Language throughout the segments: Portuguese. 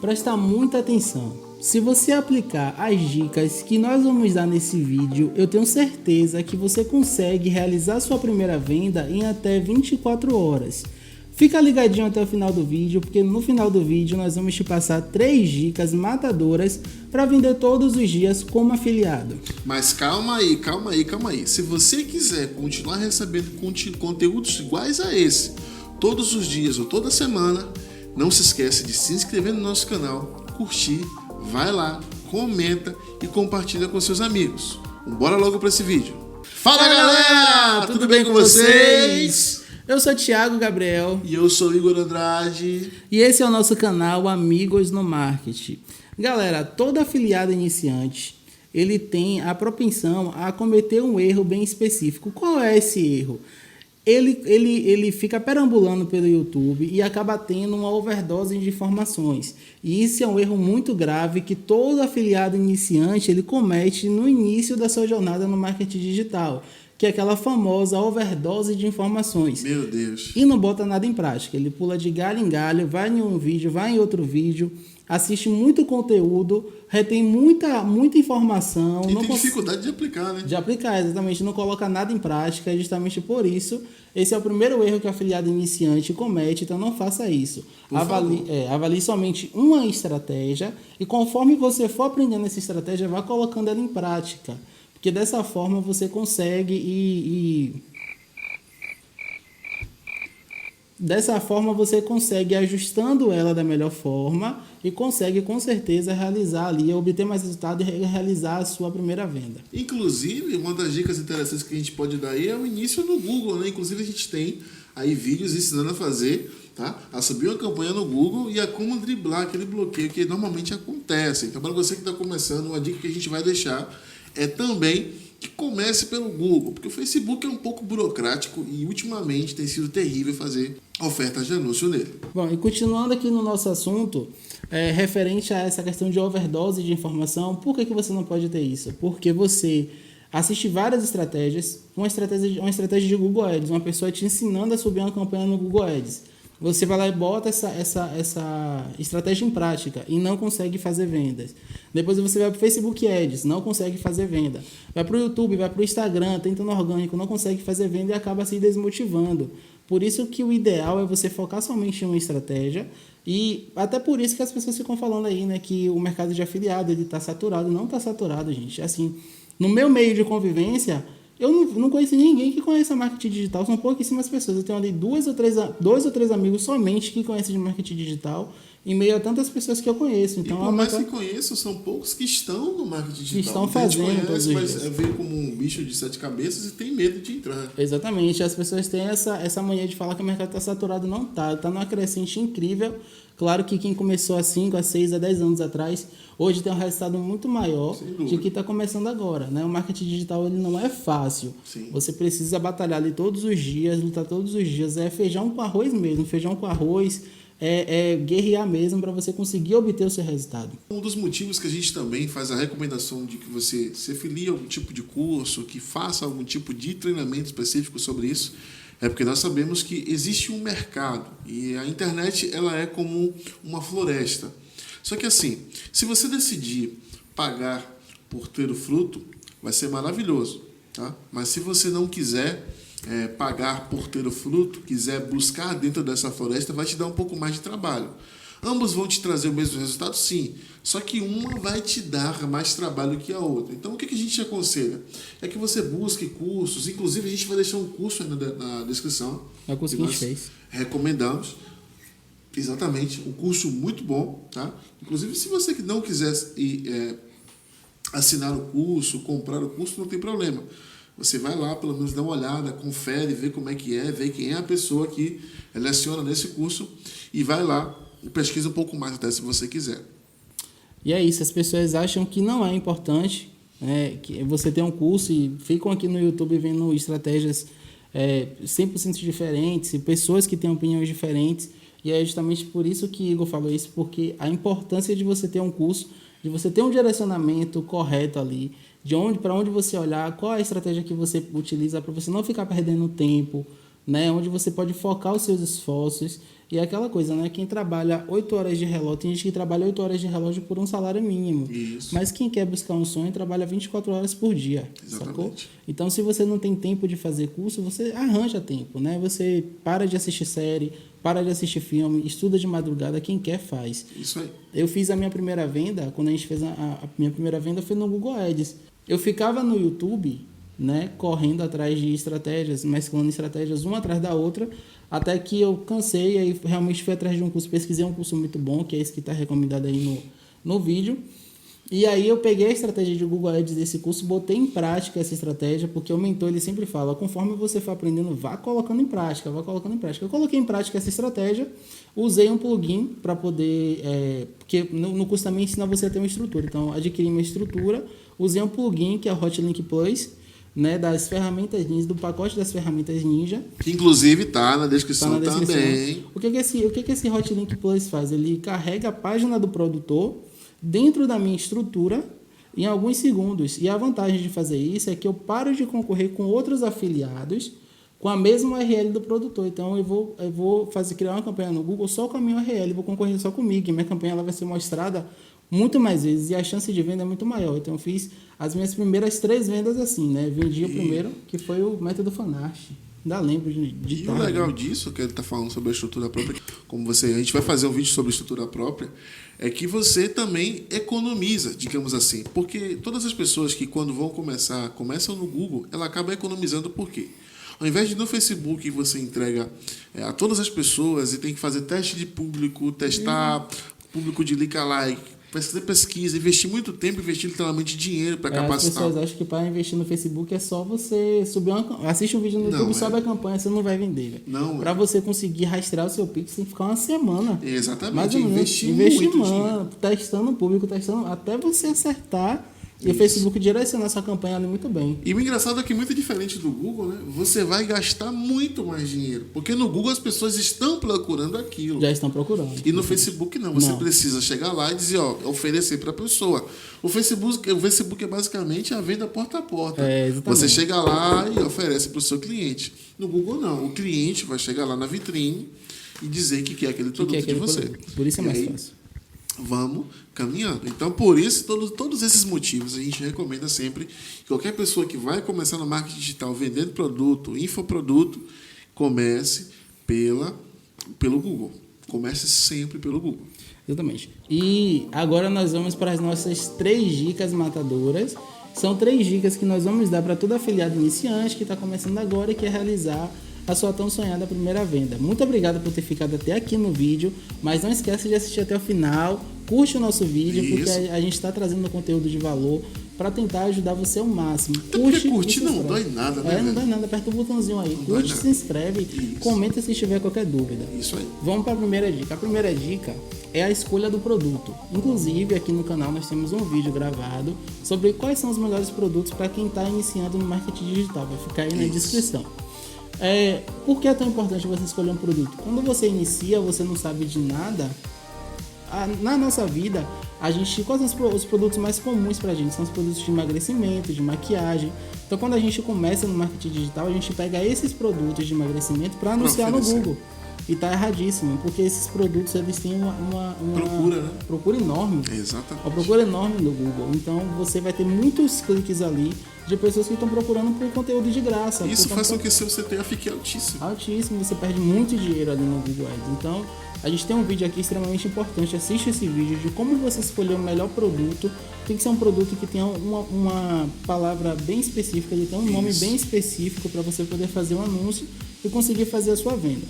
Presta muita atenção. Se você aplicar as dicas que nós vamos dar nesse vídeo, eu tenho certeza que você consegue realizar sua primeira venda em até 24 horas. Fica ligadinho até o final do vídeo, porque no final do vídeo nós vamos te passar 3 dicas matadoras para vender todos os dias como afiliado. Mas calma aí. Se você quiser continuar recebendo conteúdos iguais a esse, todos os dias ou toda semana, não se esquece de se inscrever no nosso canal, curtir, vai lá, comenta e compartilha com seus amigos. Bora logo para esse vídeo. Fala galera, tudo bem com vocês? Eu sou Thiago Gabriel. E eu sou Igor Andrade. E esse é o nosso canal Amigos no Marketing. Galera, todo afiliado iniciante, ele tem a propensão a cometer um erro bem específico. Qual é esse erro? Ele fica perambulando pelo YouTube e acaba tendo uma overdose de informações. E isso é um erro muito grave que todo afiliado iniciante ele comete no início da sua jornada no marketing digital, que é aquela famosa overdose de informações. Meu Deus. E não bota nada em prática. Ele pula de galho em galho, vai em um vídeo, vai em outro vídeo, assiste muito conteúdo, retém muita informação. E tem dificuldade de aplicar, né? De aplicar, exatamente. Não coloca nada em prática. É justamente por isso. Esse é o primeiro erro que o afiliado iniciante comete, então não faça isso. Avalie somente uma estratégia e conforme você for aprendendo essa estratégia, vá colocando ela em prática. Porque dessa forma você consegue Dessa forma você consegue ajustando ela da melhor forma e consegue com certeza realizar ali, obter mais resultado e realizar a sua primeira venda. Inclusive, uma das dicas interessantes que a gente pode dar aí é o início no Google, né? Inclusive a gente tem aí vídeos ensinando a fazer, tá? A subir uma campanha no Google e a como driblar aquele bloqueio que normalmente acontece. Então, para você que está começando, uma dica que a gente vai deixar é também que comece pelo Google, porque o Facebook é um pouco burocrático e ultimamente tem sido terrível fazer ofertas de anúncio nele. Bom, e continuando aqui no nosso assunto, referente a essa questão de overdose de informação, por que você não pode ter isso? Porque você assiste várias estratégias, uma estratégia de Google Ads, uma pessoa te ensinando a subir uma campanha no Google Ads. Você vai lá e bota essa estratégia em prática e não consegue fazer vendas. Depois você vai para o Facebook Ads, não consegue fazer venda. Vai para o YouTube, vai para o Instagram, tentando orgânico, não consegue fazer venda e acaba se desmotivando. Por isso que o ideal é você focar somente em uma estratégia e até por isso que as pessoas ficam falando aí, né, que o mercado de afiliado está saturado. Não está saturado, gente. Assim, no meu meio de convivência, eu não conheço ninguém que conheça marketing digital, são pouquíssimas pessoas. Eu tenho ali dois ou três amigos somente que conhecem de marketing digital, em meio a tantas pessoas que eu conheço. Então, e por mais que conheço, são poucos que estão no marketing digital. Que estão fazendo todos os dias. Mas vê como um bicho de 7 cabeças e tem medo de entrar. Exatamente. As pessoas têm essa mania de falar que o mercado está saturado. Não está. Está numa crescente incrível. Claro que quem começou há 5, a 6, a 10 anos atrás, hoje tem um resultado muito maior de quem está começando agora, né? O marketing digital ele não é fácil. Sim. Você precisa batalhar ali todos os dias, lutar todos os dias. É feijão com arroz mesmo. Feijão com arroz é guerrear mesmo para você conseguir obter o seu resultado. Um dos motivos que a gente também faz a recomendação de que você se afilie a algum tipo de curso, que faça algum tipo de treinamento específico sobre isso, é porque nós sabemos que existe um mercado e a internet ela é como uma floresta. Só que assim, se você decidir pagar por ter o fruto, vai ser maravilhoso, tá? Mas se você não quiser pagar por ter o fruto, quiser buscar dentro dessa floresta, vai te dar um pouco mais de trabalho. Ambos vão te trazer o mesmo resultado, sim. Só que uma vai te dar mais trabalho que a outra. Então, o que a gente te aconselha? É que você busque cursos. Inclusive, a gente vai deixar um curso aí na descrição. É o curso que a gente fez. Recomendamos. Exatamente. Um curso muito bom, tá? Inclusive, se você não quiser assinar o curso, comprar o curso, não tem problema. Você vai lá, pelo menos dá uma olhada, confere, vê como é que é, vê quem é a pessoa que leciona nesse curso e vai lá e pesquisa um pouco mais até se você quiser. E é isso, as pessoas acham que não é importante, né, que você ter um curso e ficam aqui no YouTube vendo estratégias 100% diferentes e pessoas que têm opiniões diferentes. E é justamente por isso que Igor falou isso, porque a importância de você ter um curso, de você ter um direcionamento correto ali, para onde você olhar, qual a estratégia que você utiliza para você não ficar perdendo tempo, né? Onde você pode focar os seus esforços E é aquela coisa, né? Quem trabalha 8 horas de relógio, tem gente que trabalha 8 horas de relógio por um salário mínimo. Isso. Mas quem quer buscar um sonho trabalha 24 horas por dia. Exatamente. Sacou? Então, se você não tem tempo de fazer curso, você arranja tempo, né? Você para de assistir série, para de assistir filme, estuda de madrugada, quem quer faz. Isso aí. Eu fiz a minha primeira venda, quando a gente fez a minha primeira venda foi no Google Ads. Eu ficava no YouTube, né, correndo atrás de estratégias, mesclando estratégias uma atrás da outra, até que eu cansei e aí realmente fui atrás de um curso, pesquisei um curso muito bom, que é esse que está recomendado aí no vídeo. E aí eu peguei a estratégia de Google Ads desse curso, botei em prática essa estratégia, porque o mentor ele sempre fala, conforme você for aprendendo, vá colocando em prática, vá colocando em prática. Eu coloquei em prática essa estratégia, usei um plugin para poder, porque no curso também ensina você a ter uma estrutura, então adquiri uma estrutura, usei um plugin que é o Hotlink Plus, né, das ferramentas ninja, do pacote das ferramentas ninja. Que inclusive tá na descrição, Tá na descrição. Também. O que esse Hotlink Plus faz? Ele carrega a página do produtor dentro da minha estrutura em alguns segundos. E a vantagem de fazer isso é que eu paro de concorrer com outros afiliados com a mesma URL do produtor. Então, eu vou criar uma campanha no Google só com a minha URL, vou concorrer só comigo. E minha campanha ela vai ser mostrada muito mais vezes e a chance de venda é muito maior. Então, eu fiz as minhas primeiras 3 vendas assim, né? Vendi o primeiro, que foi o método Fanart. Ainda lembro de E o legal disso, que ele está falando sobre a estrutura própria, como a gente vai fazer um vídeo sobre estrutura própria, é que você também economiza, digamos assim. Porque todas as pessoas que quando começam no Google, ela acaba economizando por quê? Ao invés de no Facebook você entrega a todas as pessoas e tem que fazer teste de público, testar público de lookalike, fazer pesquisa, investir muito tempo, investir literalmente dinheiro para capacitar. As pessoas acham que para investir no Facebook é só você subir assiste um vídeo no YouTube, sobe a campanha, você não vai vender. Para você conseguir rastrear o seu Pix, tem que ficar uma semana. Exatamente, mais ou menos, investir muito testando o público, até você acertar. E o Facebook direciona essa campanha ali muito bem. E o engraçado é que, muito diferente do Google, né, você vai gastar muito mais dinheiro. Porque no Google as pessoas estão procurando aquilo. Já estão procurando. E no Facebook não. Você precisa chegar lá e dizer, oferecer para a pessoa. O Facebook é basicamente a venda porta a porta. Você chega lá e oferece para o seu cliente. No Google não. O cliente vai chegar lá na vitrine e dizer que quer aquele produto de você. Por isso é mais fácil. Vamos caminhando. Então, por isso, todos esses motivos, a gente recomenda sempre que qualquer pessoa que vai começar no marketing digital vendendo produto, infoproduto, comece pelo Google. Comece sempre pelo Google. Exatamente. E agora nós vamos para as nossas 3 dicas matadoras. São 3 dicas que nós vamos dar para todo afiliado iniciante que está começando agora e quer realizar a sua tão sonhada primeira venda. Muito obrigado por ter ficado até aqui no vídeo, mas não esqueça de assistir até o final, curte o nosso vídeo, porque a gente está trazendo conteúdo de valor para tentar ajudar você ao máximo. Curtir não dói nada, né? Não dói nada, aperta o botãozinho aí, curte, se inscreve, comenta se tiver qualquer dúvida. Isso aí. Vamos para a primeira dica. A primeira dica é a escolha do produto. Inclusive, aqui no canal nós temos um vídeo gravado sobre quais são os melhores produtos para quem está iniciando no marketing digital. Vai ficar aí na descrição. Por que é tão importante você escolher um produto? Quando você inicia, você não sabe de nada. Na nossa vida, quais são os produtos mais comuns pra gente? São os produtos de emagrecimento, de maquiagem. Então, quando a gente começa no marketing digital, a gente pega esses produtos de emagrecimento para anunciar no Google. E tá erradíssimo, porque esses produtos eles têm uma procura enorme. Exatamente. Uma procura enorme no Google. Então, você vai ter muitos cliques ali de pessoas que estão procurando por conteúdo de graça. Isso faz com que seu CTA fique altíssimo. Altíssimo, você perde muito dinheiro ali no Google Ads. Então, a gente tem um vídeo aqui extremamente importante. Assiste esse vídeo de como você escolher o melhor produto. Tem que ser um produto que tenha uma palavra bem específica, ele tem um nome bem específico para você poder fazer um anúncio e conseguir fazer a sua venda.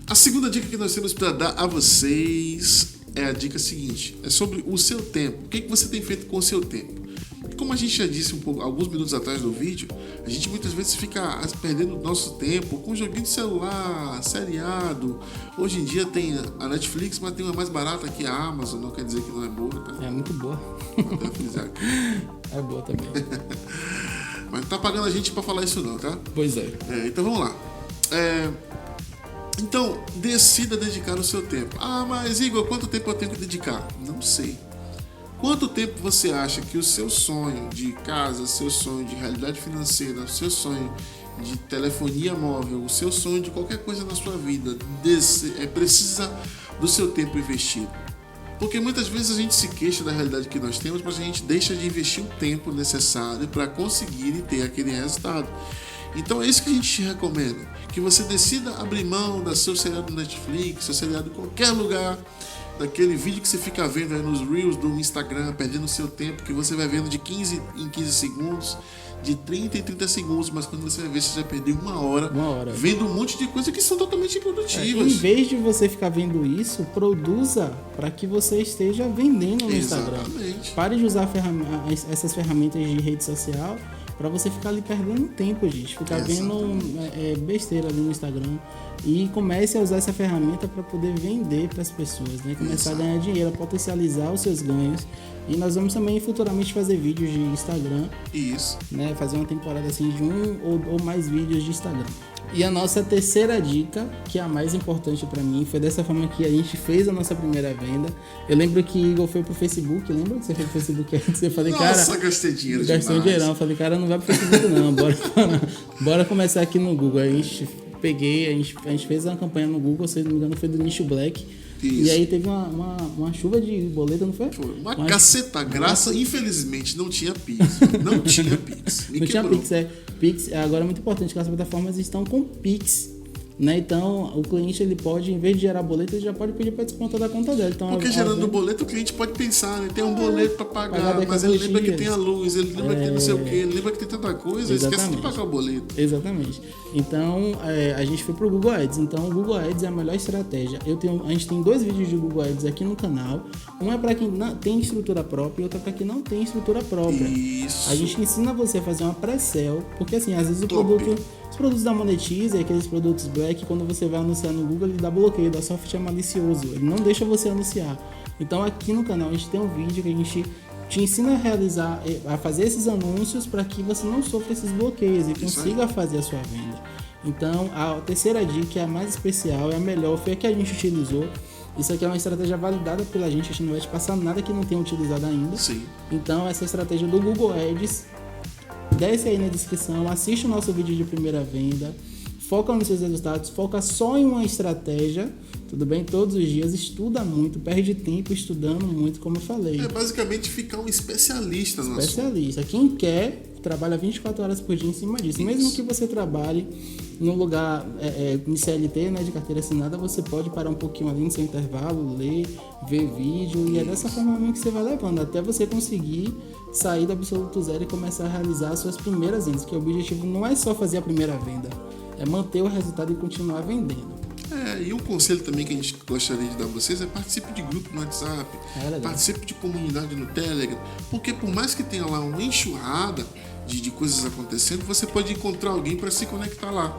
A segunda dica que nós temos para dar a vocês é a dica seguinte. É sobre o seu tempo. O que você tem feito com o seu tempo? Como a gente já disse alguns minutos atrás no vídeo, a gente muitas vezes fica perdendo nosso tempo com joguinho de celular, seriado. Hoje em dia tem a Netflix, mas tem uma mais barata que a Amazon, não quer dizer que não é boa. Tá? É muito boa. Vou até frisar aqui. É boa também. Mas não tá pagando a gente para falar isso não, tá? Pois é. Então vamos lá. Então, decida dedicar o seu tempo. Mas Igor, quanto tempo eu tenho que dedicar? Não sei. Quanto tempo você acha que o seu sonho de casa, seu sonho de realidade financeira, seu sonho de telefonia móvel, o seu sonho de qualquer coisa na sua vida, precisa do seu tempo investido. Porque muitas vezes a gente se queixa da realidade que nós temos, mas a gente deixa de investir o tempo necessário para conseguir ter aquele resultado. Então é isso que a gente te recomenda, que você decida abrir mão do seu seriado no Netflix, seu seriado em qualquer lugar, daquele vídeo que você fica vendo aí nos Reels do Instagram, perdendo seu tempo, que você vai vendo de 15 em 15 segundos, de 30 em 30 segundos, mas quando você vai ver, você já perdeu uma hora vendo um monte de coisas que são totalmente improdutivas. Em vez de você ficar vendo isso, produza para que você esteja vendendo no Instagram. Pare de usar essas ferramentas de rede social para você ficar ali perdendo tempo, gente. Ficar vendo besteira ali no Instagram. E comece a usar essa ferramenta para poder vender para as pessoas, né? Começar a ganhar dinheiro, a potencializar os seus ganhos. E nós vamos também futuramente fazer vídeos de Instagram. Isso. Né? Fazer uma temporada assim de ou mais vídeos de Instagram. E a nossa terceira dica, que é a mais importante para mim, foi dessa forma que a gente fez a nossa primeira venda. Eu lembro que Igor foi pro Facebook, lembra que você foi pro Facebook antes? Eu falei, nossa, gastei dinheiro gastou demais. dinheirão. Eu falei, cara, não vai pro Facebook não, bora começar aqui no Google. A gente fez uma campanha no Google, se não me engano foi do Nicho Black. Isso. E aí teve uma chuva de boleta, não foi? Foi uma caceta graça, infelizmente não tinha Pix. Não tinha Pix. Não tinha Pix, Pix agora é muito importante que as plataformas estão com Pix. Né? Então, o cliente ele pode, em vez de gerar boleto, ele já pode pedir para descontar da conta dele. Então, porque gerando boleto, o cliente pode pensar, né? Tem um boleto para pagar, mas ele lembra que tem a luz, ele lembra que tem não sei o quê, ele lembra que tem tanta coisa, ele esquece de pagar o boleto. Exatamente. Então, a gente foi pro Google Ads. Então, o Google Ads é a melhor estratégia. A gente tem 2 vídeos de Google Ads aqui no canal. Um é para quem não tem estrutura própria e outro é para quem não tem estrutura própria. Isso. A gente ensina você a fazer uma pré-sell, porque assim, às vezes os produtos da Monetize, aqueles produtos black, quando você vai anunciar no Google, ele dá bloqueio, dá software malicioso, ele não deixa você anunciar. Então aqui no canal a gente tem um vídeo que a gente te ensina a fazer esses anúncios para que você não sofra esses bloqueios e consiga fazer a sua venda. Então a terceira dica, é a mais especial, é a melhor, foi a que a gente utilizou. Isso aqui é uma estratégia validada pela gente, a gente não vai te passar nada que não tenha utilizado ainda. Sim. Então essa estratégia do Google Ads, desce aí na descrição, assiste o nosso vídeo de primeira venda, foca nos seus resultados, foca só em uma estratégia, tudo bem? Todos os dias, estuda muito, perde tempo estudando muito, como eu falei. É basicamente ficar um especialista no assunto. Especialista. Quem quer, trabalha 24 horas por dia em cima disso. Isso. Mesmo que você trabalhe num lugar em CLT, né, de carteira assinada, você pode parar um pouquinho ali no seu intervalo, ler, ver vídeo, e é dessa forma mesmo que você vai levando, até você conseguir sair do absoluto zero e começar a realizar as suas primeiras vendas, porque o objetivo não é só fazer a primeira venda, é manter o resultado e continuar vendendo. E um conselho também que a gente gostaria de dar a vocês é participe de grupo no WhatsApp, participe de comunidade no Telegram, porque por mais que tenha lá uma enxurrada de coisas acontecendo, você pode encontrar alguém para se conectar lá.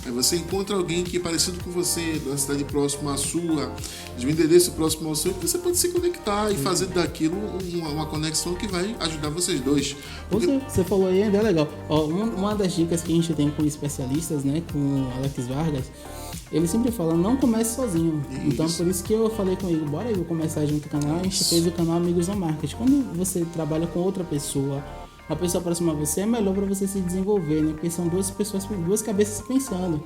Aí você encontra alguém que é parecido com você, da cidade próxima à sua, de um endereço próximo ao seu, que você pode se conectar e fazer daquilo uma conexão que vai ajudar vocês dois. Porque... Você falou aí, ainda é legal. Uma das dicas que a gente tem com especialistas, né, com o Alex Vargas, ele sempre fala, não comece sozinho. Isso. Então, por isso que eu falei com ele, bora eu começar junto com o canal. A gente fez o canal Amigos no Marketing. Quando você trabalha com outra pessoa, uma pessoa próxima a você, é melhor para você se desenvolver, né? Porque são duas pessoas, duas cabeças pensando,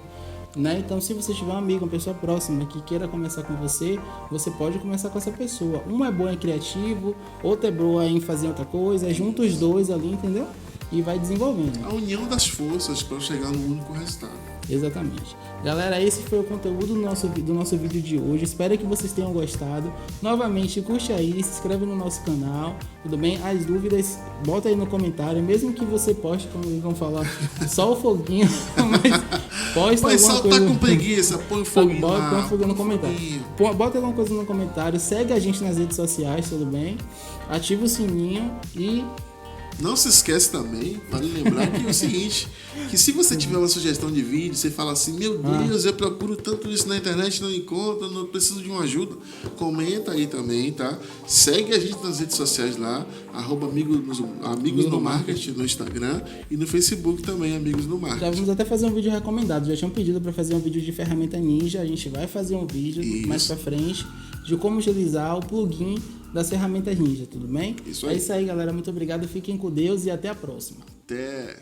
né? Então, se você tiver um amigo, uma pessoa próxima que queira começar com você, você pode começar com essa pessoa. Uma é boa em criativo, outra é boa em fazer outra coisa, junta os dois ali, entendeu? E vai desenvolvendo. A união das forças para chegar no único resultado. Exatamente. Galera, esse foi o conteúdo do nosso vídeo de hoje. Espero que vocês tenham gostado. Novamente, curte aí, se inscreve no nosso canal, tudo bem? As dúvidas, bota aí no comentário. Mesmo que você poste, como vão falar, só o foguinho, mas posta alguma só coisa. Tá com preguiça, põe o foguinho lá. Põe o foguinho no comentário. Bota alguma coisa no comentário, segue a gente nas redes sociais, tudo bem? Ativa o sininho e... Não se esquece também, para lembrar que é o seguinte, que se você tiver uma sugestão de vídeo, você fala assim, meu Deus, eu procuro tanto isso na internet, não encontro, não preciso de uma ajuda, comenta aí também, tá? Segue a gente nas redes sociais lá, @amigos no Marketing no Instagram e no Facebook também, Amigos no Marketing. Já vamos até fazer um vídeo recomendado, já tinham pedido para fazer um vídeo de ferramenta Ninja, a gente vai fazer um vídeo mais para frente de como utilizar o plugin das ferramentas Ninja, tudo bem? Isso aí. É isso aí, galera. Muito obrigado. Fiquem com Deus e até a próxima. Até.